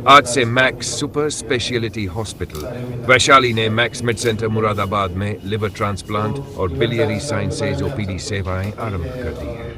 आज से max super speciality hospital Vaishali ने मैक्स मिड सेंटर मुरादाबाद में लिवर ट्रांसप्लांट और बिलियरी साइंसेज ओपीडी सेवाएं आरंभ कर दी है।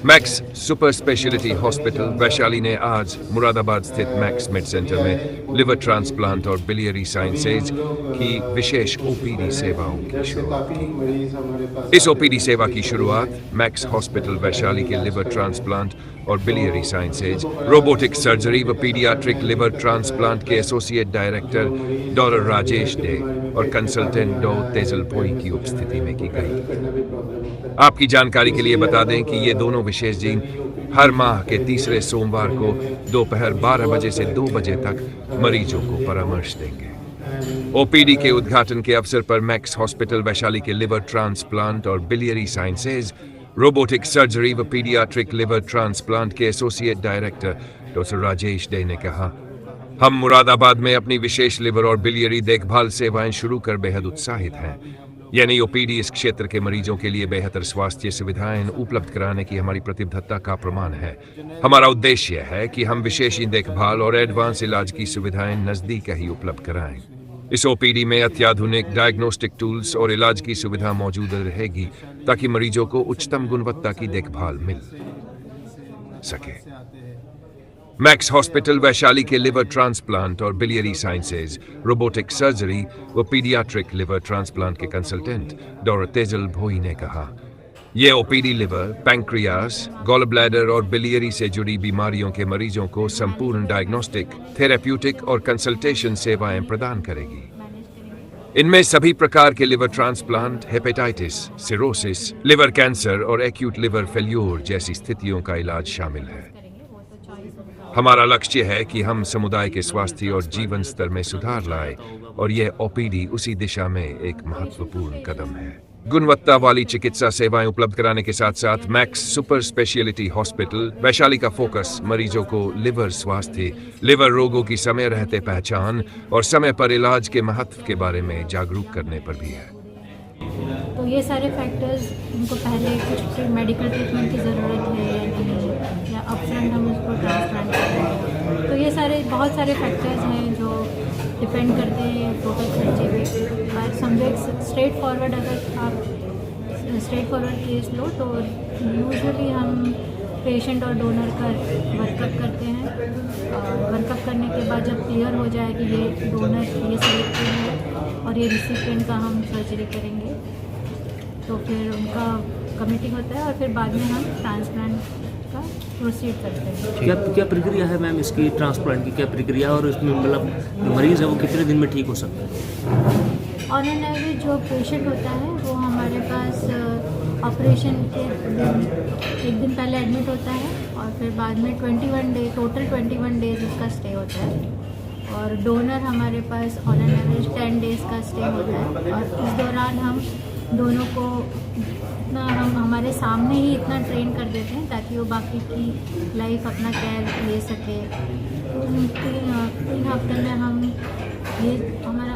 Max super speciality hospital Vaishali ने आज मुरादाबाद स्थित मैक्स मिड सेंटर में लिवर ट्रांसप्लांट और बिलियरी साइंसेज की विशेष ओपीडी सेवाओं की शुरुआत की। इस ओपीडी सेवा की शुरुआत मैक्स हॉस्पिटल वैशाली के लिवर ट्रांसप्लांट और बिलियरी साइंसेज, रोबोटिक सर्जरी व पीडियाट्रिक लिवर ट्रांसप्लांट के associate director doctor Rajesh day और कंसल्टेंट डॉक्टर तेजल भोई की उपस्थिति में की गई। आपकी जानकारी के लिए बता दें कि ये दोनों विशेष टीम हर माह के तीसरे सोमवार को दोपहर 12 बजे से 2 बजे तक मरीजों को परामर्श देंगे। ओपीडी के उद्घाटन के अवसर पर मैक्स हॉस्पिटल वैशाली के लिवर ट्रांसप्लांट और बिलियरी साइंसेज, रोबोटिक सर्जरी व पीडियाट्रिक लिवर ट्रांसप्लांट के associate director doctor Rajesh day ने कहा, हम मुरादाबाद में अपनी विशेष लिवर और बिलियरी देखभाल सेवाएं शुरू कर बेहद उत्साहित हैं। यानी ओपीडी इस क्षेत्र के मरीजों के लिए बेहतर स्वास्थ्य सुविधाएं उपलब्ध कराने की हमारी प्रतिबद्धता का प्रमाण है। हमारा उद्देश्य है कि हम विशेष देखभाल और एडवांस इलाज की सुविधाएं नजदीक ही उपलब्ध कराएं। इस ओपीडी में अत्याधुनिक डायग्नोस्टिक टूल्स और इलाज की सुविधा मौजूद रहेगी ताकि मरीजों को उच्चतम गुणवत्ता की देखभाल मिल सके। मैक्स हॉस्पिटल वैशाली के लिवर ट्रांसप्लांट और बिलियरी साइंसेज, रोबोटिक सर्जरी व पीडियाट्रिक लिवर ट्रांसप्लांट के कंसल्टेंट डॉक्टर तेजल भोई ने कहा, यह OPD liver, pancreas, gall bladder और बिलियरी से जुड़ी बीमारियों के मरीजों को संपूर्ण डायग्नोस्टिक, थेरेप्यूटिक और कंसल्टेशन सेवाएं प्रदान करेगी। इनमें सभी प्रकार के liver transplant, hepatitis, cirrhosis, liver cancer और एक्यूट लिवर फेल्यूर जैसी स्थितियों का इलाज शामिल है। हमारा लक्ष्य है कि हम समुदाय के स्वास्थ्य और जीवन स्तर में सुधार लाए और यह ओपीडी उसी दिशा में एक महत्वपूर्ण कदम है। गुणवत्ता वाली चिकित्सा सेवाएं उपलब्ध कराने के साथ साथ max super speciality hospital Vaishali का फोकस मरीजों को लिवर स्वास्थ्य, लिवर रोगों की समय रहते पहचान और समय पर इलाज के महत्व के बारे में जागरूक करने पर भी है। तो ये सारे फैक्टर्स, उनको पहले कुछ मेडिकल ट्रीटमेंट की ज़रूरत है या नहीं, या अपफ्रंट हम उसको ट्रांसप्लांट कर रहे हैं, तो ये सारे बहुत सारे फैक्टर्स हैं जो डिपेंड करते हैं टोटल खर्चे पे। पर समझो एक स्ट्रेट फॉरवर्ड, अगर आप स्ट्रेट फॉरवर्ड केस लो तो यूजुअली हम पेशेंट और डोनर का वर्कअप करते हैं, और वर्कअप करने के बाद जब क्लियर हो जाए कि ये डोनर ये सिलेक्टेड है और ये रिसिपिएंट का हम सर्जरी करेंगे, तो फिर उनका कमिटी होता है और फिर बाद में हम ट्रांसप्लांट का प्रोसीड करते हैं। क्या प्रक्रिया है मैम इसकी, ट्रांसप्लांट की क्या प्रक्रिया, और इसमें मतलब मरीज़ है वो कितने दिन में ठीक हो सकता है? ऑन एन एवरेज जो पेशेंट होता है वो हमारे पास ऑपरेशन के एक दिन पहले एडमिट होता है और फिर बाद में 21 डेज उसका स्टे होता है, और डोनर हमारे pass on an average 10 days का स्टे होता है। और इस दौरान हम दोनों को हम हमारे सामने ही इतना ट्रेन कर देते हैं ताकि वो बाकी की लाइफ अपना केयर ले सके। 3 हफ्ते में हम ये हमारा